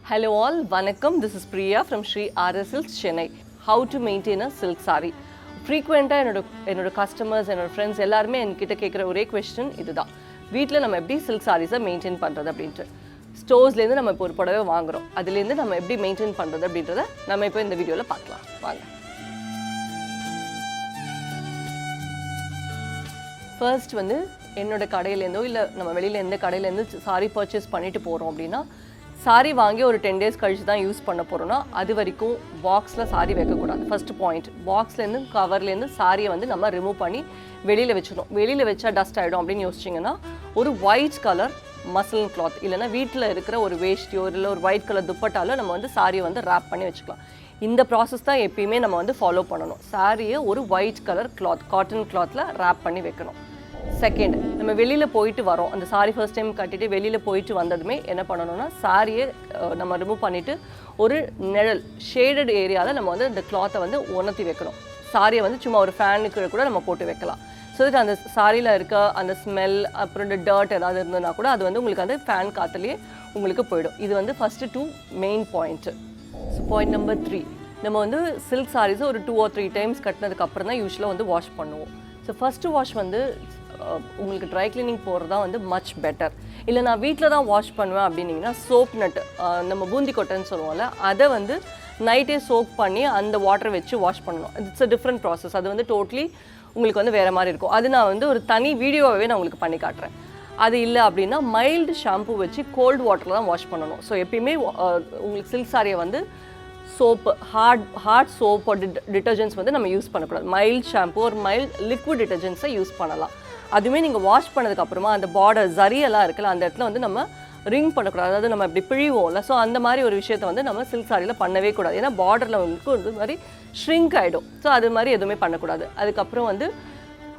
Hello all, Vanakkam. This is Priya from Arya Silks, Chennai. How to maintain a silk saree. Frequently, என்னோட customers, என்னோட friends எல்லாருமே என்கிட்ட கேட்குற ஒரே question இதுதான். வீட்டில் நம்ம எப்படி silk sarees மெயின்டைன் பண்ணுறது அப்படின்ட்டு. ஸ்டோர்ஸ்லேருந்து நம்ம இப்போ ஒரு புடவை வாங்குறோம். அதுலேருந்து நம்ம எப்படி மெயின்டைன் பண்ணுறது அப்படின்றத நம்ம இப்போ இந்த வீடியோவில் பார்க்கலாம். வாங்க. ஃபர்ஸ்ட் வந்து என்னோட கடையிலேருந்தோ இல்லை நம்ம வெளியில் எந்த கடையிலேருந்து சாரி பர்ச்சேஸ் பண்ணிட்டு போகிறோம் அப்படின்னா சாரி வாங்கி ஒரு 10 days கழிச்சு தான் யூஸ் பண்ண போகிறோன்னா அது வரைக்கும் பாக்ஸில் சாரி வைக்கக்கூடாது. ஃபர்ஸ்ட் பாயிண்ட், பாக்ஸ்லேருந்து கவர்லேருந்து சாரியை வந்து நம்ம ரிமூவ் பண்ணி வெளியில் வச்சிடணும். வெளியில் வச்சா டஸ்ட் ஆகிடும் அப்படின்னு யோசிச்சிங்கன்னா ஒரு ஒயிட் கலர் மஸ்லின் கிளாத் இல்லைனா வீட்டில் இருக்கிற ஒரு வேஷ்டியோ இல்லை ஒரு ஒயிட் கலர் துப்பட்டாலோ நம்ம வந்து சாரியை வந்து ரேப் பண்ணி வச்சுக்கலாம். இந்த ப்ராசஸ் தான் எப்பயுமே நம்ம வந்து ஃபாலோ பண்ணணும். சாரியை ஒரு ஒயிட் கலர் கிளாத் காட்டன் கிளாத்தில் ரேப் பண்ணி வைக்கணும். செகண்ட், நம்ம வெளியில் போயிட்டு வரோம், அந்த சாரி ஃபர்ஸ்ட் டைம் கட்டிட்டு வெளியில் போயிட்டு வந்ததுமே என்ன பண்ணணும்னா சாரியை நம்ம ரிமூவ் பண்ணிவிட்டு ஒரு நிழல் ஷேடட் ஏரியாவில் நம்ம வந்து இந்த கிளாத்தை வந்து உணர்த்தி வைக்கணும். சாரியை வந்து சும்மா ஒரு ஃபேனுக்கு கூட நம்ம போட்டு வைக்கலாம். ஸோ தட் அந்த சாரியில் இருக்க அந்த ஸ்மெல் அப்புறம் இந்த டர்ட் ஏதாவது இருந்ததுன்னா கூட அது வந்து உங்களுக்கு அந்த ஃபேன் காற்றுலேயே உங்களுக்கு போயிடும். இது வந்து first 2 main point. So point number 3, நம்ம வந்து சில்க் சாரீஸை ஒரு 2 or 3 times கட்டினதுக்கப்புறம் தான் யூஸ்வலாக வந்து வாஷ் பண்ணுவோம். ஸோ ஃபஸ்ட்டு வாஷ் வந்து உங்களுக்கு ட்ரை கிளீனிங் போகிறது தான் வந்து மச் பெட்டர். இல்லை நான் வீட்டில் தான் வாஷ் பண்ணுவேன் அப்படின்னிங்கன்னா சோப் நட்டு நம்ம பூந்தி கொட்டைன்னு சொல்லுவோம்ல, அதை வந்து நைட்டே சோக் பண்ணி அந்த வாட்டரை வச்சு வாஷ் பண்ணணும். It's a different process. அது வந்து டோட்டலி உங்களுக்கு வந்து வேறு மாதிரி இருக்கும். அது நான் வந்து ஒரு தனி வீடியோவாகவே நான் உங்களுக்கு பண்ணி காட்டுறேன். அது இல்லை அப்படின்னா மைல்டு ஷாம்பு வச்சு கோல்டு வாட்டரில் தான் வாஷ் பண்ணணும். ஸோ எப்பயுமே உங்களுக்கு சில்க் சாரியை வந்து சோப்பு ஹார்ட் சோப் டிட்டர்ஜென்ட்ஸ் வந்து நம்ம யூஸ் பண்ணக்கூடாது. மைல்டு ஷாம்பு ஒரு மைல்டு லிக்விட் டிட்டர்ஜென்ட்ஸை யூஸ் பண்ணலாம். அதுவுமே நீங்கள் வாஷ் பண்ணதுக்கப்புறமா அந்த பார்டர் ஜரியெல்லாம் இருக்குல்ல அந்த இடத்துல வந்து நம்ம ரிங் பண்ணக்கூடாது. அதாவது நம்ம இப்படி பிழிவோம்ல, ஸோ அந்த மாதிரி ஒரு விஷயத்தை வந்து நம்ம சில்க் சாரியில் பண்ணவே கூடாது. ஏன்னா பார்டரில் வந்து ஒரு மாதிரி ஷ்ரிங்க் ஆகிடும். ஸோ அது மாதிரி எதுவுமே பண்ணக்கூடாது. அதுக்கப்புறம் வந்து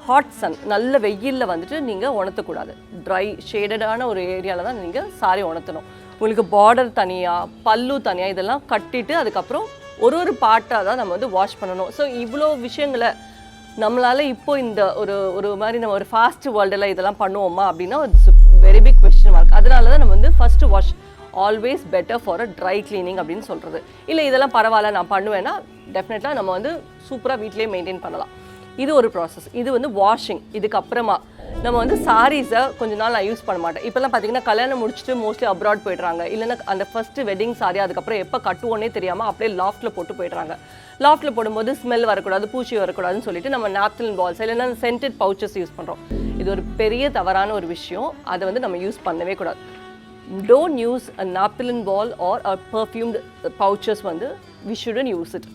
ஹாட் சன் நல்ல வெயிலில் வந்துட்டு நீங்கள் உணர்த்தக்கூடாது. ட்ரை ஷேடடான ஒரு ஏரியாவில் தான் நீங்கள் சாரி உணர்த்தணும். உங்களுக்கு பார்டர் தனியாக பல்லு தனியாக இதெல்லாம் கட்டிட்டு அதுக்கப்புறம் ஒரு பார்ட்டாக தான் நம்ம வந்து வாஷ் பண்ணணும். ஸோ இவ்வளோ விஷயங்களை நம்மளால் இப்போ இந்த ஒரு மாதிரி நம்ம ஒரு ஃபாஸ்ட் வேர்ல்டில் இதெல்லாம் பண்ணுவோமா அப்படின்னா it's very big question mark. அதனால தான் நம்ம வந்து first wash always better for a dry cleaning அப்படின்னு சொல்கிறது. இல்லை இதெல்லாம் பரவாயில்ல நான் பண்ணுவேன்னா டெஃபினெட்லாக நம்ம வந்து சூப்பராக வீட்டிலே மெயின்டைன் பண்ணலாம். இது ஒரு ப்ராசஸ். இது வந்து வாஷிங். இதுக்கப்புறமா நம்ம வந்து சாரீஸை கொஞ்ச நாள் நான் யூஸ் பண்ண மாட்டேன். இப்போல்லாம் பார்த்தீங்கன்னா கல்யாணம் முடிச்சுட்டு மோஸ்ட்லி அப்ராட் போய்ட்றாங்க. இல்லைன்னா அந்த ஃபஸ்ட்டு வெட்டிங் சாரி அதுக்கப்புறம் எப்போ கட்டுவோன்னே தெரியாமல் அப்படியே லாஃப்ட்டில் போட்டு போய்ட்றாங்க. லாஃப்ட்டில் போடும்போது ஸ்மெல் வரக்கூடாது, பூச்சி வரக்கூடாதுன்னு சொல்லிட்டு நம்ம naphthalene பால்ஸ் இல்லைன்னா சென்டட் பவுச்சஸ் யூஸ் பண்ணுறோம். இது ஒரு பெரிய தவறான ஒரு விஷயம். அதை வந்து நம்ம யூஸ் பண்ணவே கூடாது. Don't use a naphthalene ball or a perfumed pouches வந்து வி ஷுடன் யூஸ் இட்.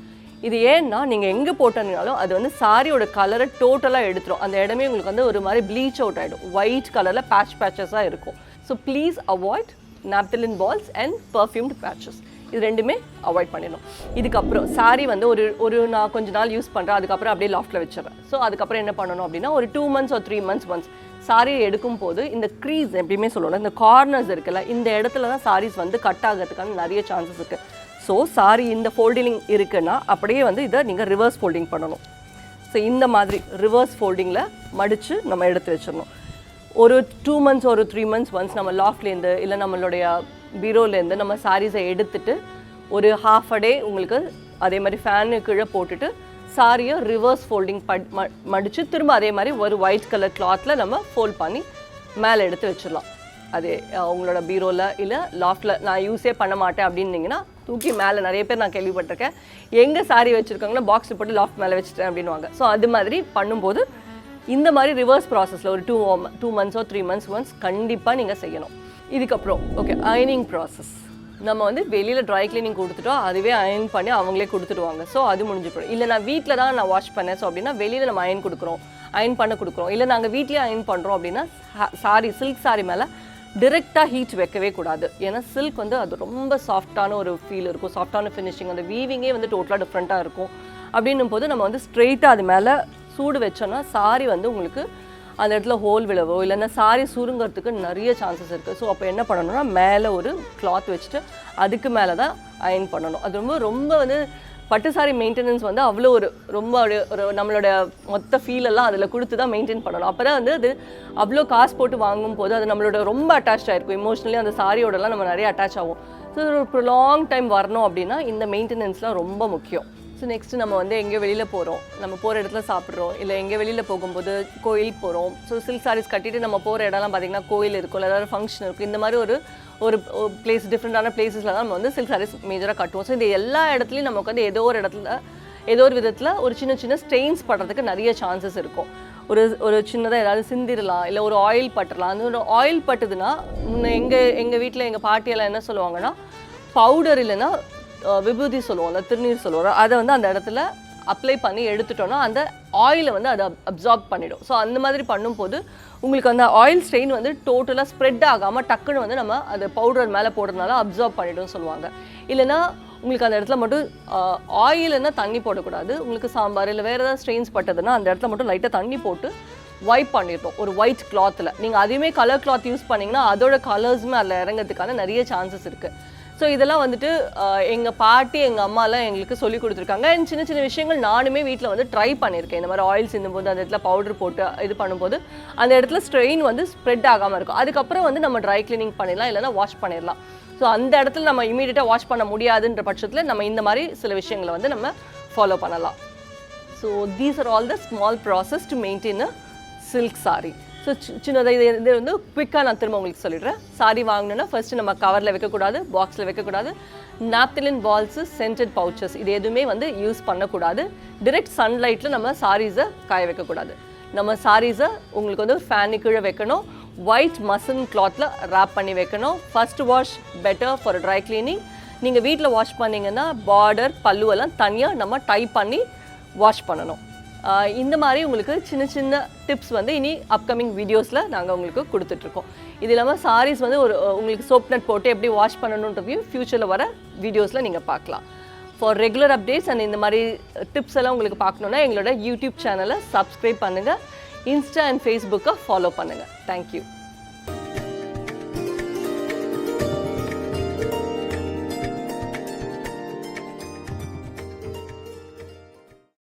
இது ஏன்னா நீங்கள் எங்கே போட்டீங்கனாலும் அது வந்து சாரியோட கலரை டோட்டலாக எடுத்துரும். அந்த இடமே உங்களுக்கு வந்து ஒரு மாதிரி ப்ளீச் அவுட் ஆகிடும். ஒயிட் கலரில் பேச்சஸாக இருக்கும். So please avoid naphthalene balls and perfumed patches. இது ரெண்டுமே அவாய்ட் பண்ணிடணும். இதுக்கப்புறம் சாரி வந்து ஒரு நான் கொஞ்ச நாள் யூஸ் பண்ணுறேன், அதுக்கப்புறம் அப்படியே லாஃப்ட்டில் வச்சிடறேன். ஸோ அதுக்கப்புறம் என்ன பண்ணணும் அப்படின்னா ஒரு 2 months or 3 months ஒன்ஸ் சாரியை எடுக்கும் போது இந்த க்ரீஸ் எப்படியுமே சொல்லணும், இந்த கார்னர்ஸ் இருக்குல்ல இந்த இடத்துல தான் சாரீஸ் வந்து கட் ஆகிறதுக்கான நிறைய சான்சஸ் இருக்குது. ஸோ சாரி இந்த ஃபோல்டிங் இருக்குன்னா அப்படியே வந்து இதை நீங்கள் ரிவர்ஸ் ஃபோல்டிங் பண்ணணும். ஸோ இந்த மாதிரி ரிவர்ஸ் ஃபோல்டிங்கில் மடித்து நம்ம எடுத்து வச்சிடணும். ஒரு 2 months ஒரு 3 months ஒன்ஸ் நம்ம லாஃப்ட்லேருந்து இல்லை நம்மளுடைய பீரோலேருந்து நம்ம சாரீஸை எடுத்துட்டு ஒரு half a day உங்களுக்கு அதே மாதிரி ஃபேனு கீழே போட்டுட்டு சாரியை ரிவர்ஸ் ஃபோல்டிங் மடித்து திரும்ப அதே மாதிரி ஒரு ஒயிட் கலர் கிளாத்தில் நம்ம ஃபோல்ட் பண்ணி மேலே எடுத்து வச்சிடலாம். அது உங்களோட பீரோவில் இல்லை லாஃப்ட்டில் நான் யூஸே பண்ண மாட்டேன் அப்படின்னீங்கன்னா தூக்கி மேலே நிறைய பேர் நான் கேள்விப்பட்டிருக்கேன். எங்கே சாரி வச்சுருக்காங்கன்னா பாக்ஸில் போட்டு லாஃப்ட் மேலே வச்சுட்டேன் அப்படின்வாங்க. ஸோ அது மாதிரி பண்ணும்போது இந்த மாதிரி ரிவர்ஸ் ப்ராசஸில் ஒரு 2 months or 3 months ஒன்ஸ் கண்டிப்பாக நீங்கள் செய்யணும். இதுக்கப்புறம் ஓகே அயனிங் ப்ராசஸ். நம்ம வந்து வெளியில் ட்ரை கிளீனிங் கொடுத்துட்டோம், அதுவே அயன் பண்ணி அவங்களே கொடுத்துடுவாங்க. ஸோ அது முடிஞ்சு போயிடும். இல்லை நான் வீட்டில் தான் நான் வாஷ் பண்ணேன் ஸோ அப்படின்னா வெளியில் நம்ம அயன் கொடுக்குறோம், அயன் பண்ண கொடுக்குறோம். இல்லை நாங்கள் வீட்லேயே அயன் பண்ணுறோம் அப்படின்னா சாரி சில்க் சாரி மேலே டிரெக்டாக ஹீட் வைக்கவே கூடாது. ஏன்னா சில்க் வந்து அது ரொம்ப சாஃப்டான ஒரு ஃபீல் இருக்கும், சாஃப்டான ஃபினிஷிங், அந்த வீவிங்கே வந்து டோட்டலாக டிஃப்ரெண்ட்டாக இருக்கும். அப்படின்னும் போது நம்ம வந்து ஸ்ட்ரெயிட்டாக அது மேலே சூடு வச்சோன்னா சாரி வந்து உங்களுக்கு அந்த இடத்துல ஹோல் விழவோ இல்லைன்னா சாரி சுருங்கிறதுக்கு நிறைய சான்சஸ் இருக்குது. ஸோ அப்போ என்ன பண்ணணும்னா மேலே ஒரு கிளாத் வச்சுட்டு அதுக்கு மேலே தான் அயன் பண்ணணும். அது ரொம்ப வந்து பட்டு சாரி மெயின்டெனன்ஸ் வந்து அவ்வளோ ரொம்ப ஒரு நம்மளோட மொத்த ஃபீலெல்லாம் அதில் கொடுத்து தான் மெயின்டைன் பண்ணணும். அப்போ தான் வந்து அது அவ்வளோ காசு போட்டு வாங்கும் போது அது நம்மளோட ரொம்ப அட்டாச் ஆகிருக்கும். இமோஷ்னலி அந்த சாரியோடலாம் நம்ம நிறைய அட்டாச் ஆகும். ஸோ ஒரு ப்ரொலாங் டைம் வரணும் அப்படின்னா இந்த மெயின்டெனன்ஸ்லாம் ரொம்ப முக்கியம். ஸோ நெக்ஸ்ட்டு நம்ம வந்து எங்கேயோ வெளியில் போகிறோம், நம்ம போகிற இடத்துல சாப்பிட்றோம், இல்லை எங்கேயோ வெளியில் போகும்போது கோயிலுக்கு போகிறோம். ஸோ சில்க் சாரீஸ் கட்டிட்டு நம்ம போகிற இடம்லாம் பார்த்திங்கன்னா கோயில் இருக்கும், இல்லை ஏதாவது ஃபங்க்ஷன் இருக்கும். இந்த மாதிரி ஒரு பிளேஸ், டிஃப்ரெண்ட்டான பிளேஸஸில் தான் நம்ம வந்து சில்க் சாரீஸ் மேஜராக கட்டுவோம். ஸோ இந்த எல்லா இடத்துலையும் நமக்கு வந்து ஏதோ ஒரு விதத்தில் ஒரு சின்ன ஸ்டெயின்ஸ் படுறதுக்கு நிறைய சான்சஸ் இருக்கும். ஒரு சின்னதாக ஏதாவது சிந்திரலாம், இல்லை ஒரு ஆயில் பட்டுடலாம். அந்த ஒரு ஆயில் பட்டுதுன்னா எங்கள் வீட்டில் எங்கள் பாட்டியெல்லாம் என்ன சொல்லுவாங்கன்னா, பவுடர் இல்லைன்னா விபூதி சொல்லுவோம், அந்த திருநீர் சொல்லுவோம், அதை வந்து அந்த இடத்துல அப்ளை பண்ணி எடுத்துட்டோன்னா அந்த ஆயிலை வந்து அதை அப்சார்ப் பண்ணிடும். ஸோ அந்த மாதிரி பண்ணும்போது உங்களுக்கு அந்த ஆயில் ஸ்ட்ரெயின் வந்து டோட்டலாக ஸ்ப்ரெட் ஆகாமல் டக்குன்னு வந்து நம்ம அது பவுடர் மேலே போடுறதுனால அப்சார்ப் பண்ணிடும்னு சொல்லுவாங்க. இல்லைனா உங்களுக்கு அந்த இடத்துல மட்டும் ஆயில்னா தண்ணி போடக்கூடாது. உங்களுக்கு சாம்பார் இல்லை வேறு ஏதாவது ஸ்ட்ரெயின்ஸ் பட்டதுன்னா அந்த இடத்துல மட்டும் லைட்டாக தண்ணி போட்டு வைப் பண்ணிட்டோம் ஒரு ஒயிட் கிளாத்தில். நீங்கள் அதுவுமே கலர் கிளாத் யூஸ் பண்ணிங்கன்னா அதோட கலர்ஸுமே அதில் இறங்கிறதுக்கான நிறைய சான்சஸ் இருக்குது. ஸோ இதெல்லாம் வந்துட்டு எங்கள் பாட்டி எங்கள் அம்மாலாம் எங்களுக்கு சொல்லி கொடுத்துருக்காங்க. அண்ட் சின்ன விஷயங்கள் நானுமே வீட்டில் வந்து ட்ரை பண்ணியிருக்கேன். இந்த மாதிரி ஆயில் சிந்தும்போது அந்த இடத்துல பவுடர் போட்டு இது பண்ணும்போது அந்த இடத்துல ஸ்ட்ரெயின் வந்து ஸ்ப்ரெட் ஆகாமல் இருக்கும். அதுக்கப்புறம் வந்து நம்ம ட்ரை கிளீனிங் பண்ணிடலாம், இல்லைனா வாஷ் பண்ணிடலாம். ஸோ அந்த இடத்துல நம்ம இமீடியட்டாக வாஷ் பண்ண முடியாதுன்ற பட்சத்தில் நம்ம இந்த மாதிரி சில விஷயங்களை வந்து நம்ம ஃபாலோ பண்ணலாம். So these are all the small process to maintain a silk sari. So சின்னதாக இது வந்து குவிக்காக நான் திரும்ப உங்களுக்கு சொல்லிடுறேன். சாரீ வாங்கினோன்னா ஃபஸ்ட்டு நம்ம கவரில் வைக்கக்கூடாது, பாக்ஸில் வைக்கக்கூடாது. naphthalene பால்ஸு, சென்டட் பவுச்சஸ் இது எதுவுமே வந்து யூஸ் பண்ணக்கூடாது. டிரெக்ட் சன்லைட்டில் நம்ம சாரீஸை காய வைக்கக்கூடாது. நம்ம சாரீஸை உங்களுக்கு வந்து ஃபேனு கீழே வைக்கணும். ஒயிட் மஸ்லின் கிளாத்தில் ரேப் பண்ணி வைக்கணும். First wash better for dry cleaning. நீங்கள் வீட்டில் வாஷ் பண்ணிங்கன்னா பார்டர் பல்லுவெல்லாம் தனியாக நம்ம டை பண்ணி வாஷ் பண்ணணும். இந்த மாதிரி உங்களுக்கு சின்ன டிப்ஸ் வந்து இனி அப்கமிங் வீடியோஸில் நாங்கள் உங்களுக்கு கொடுத்துட்ருக்கோம். இது இல்லாமல் சாரீஸ் வந்து உங்களுக்கு சோப் நட் போட்டு எப்படி வாஷ் பண்ணணுன்றதையும் ஃப்யூச்சரில் வர வீடியோஸில் நீங்கள் பார்க்கலாம். ஃபார் ரெகுலர் அப்டேட்ஸ் அண்ட் இந்த மாதிரி டிப்ஸ் எல்லாம் உங்களுக்கு பார்க்கணுன்னா எங்களோட யூடியூப் சேனலை சப்ஸ்கிரைப் பண்ணுங்கள். இன்ஸ்டா அண்ட் ஃபேஸ்புக்கை ஃபாலோ பண்ணுங்கள். தேங்க்யூ.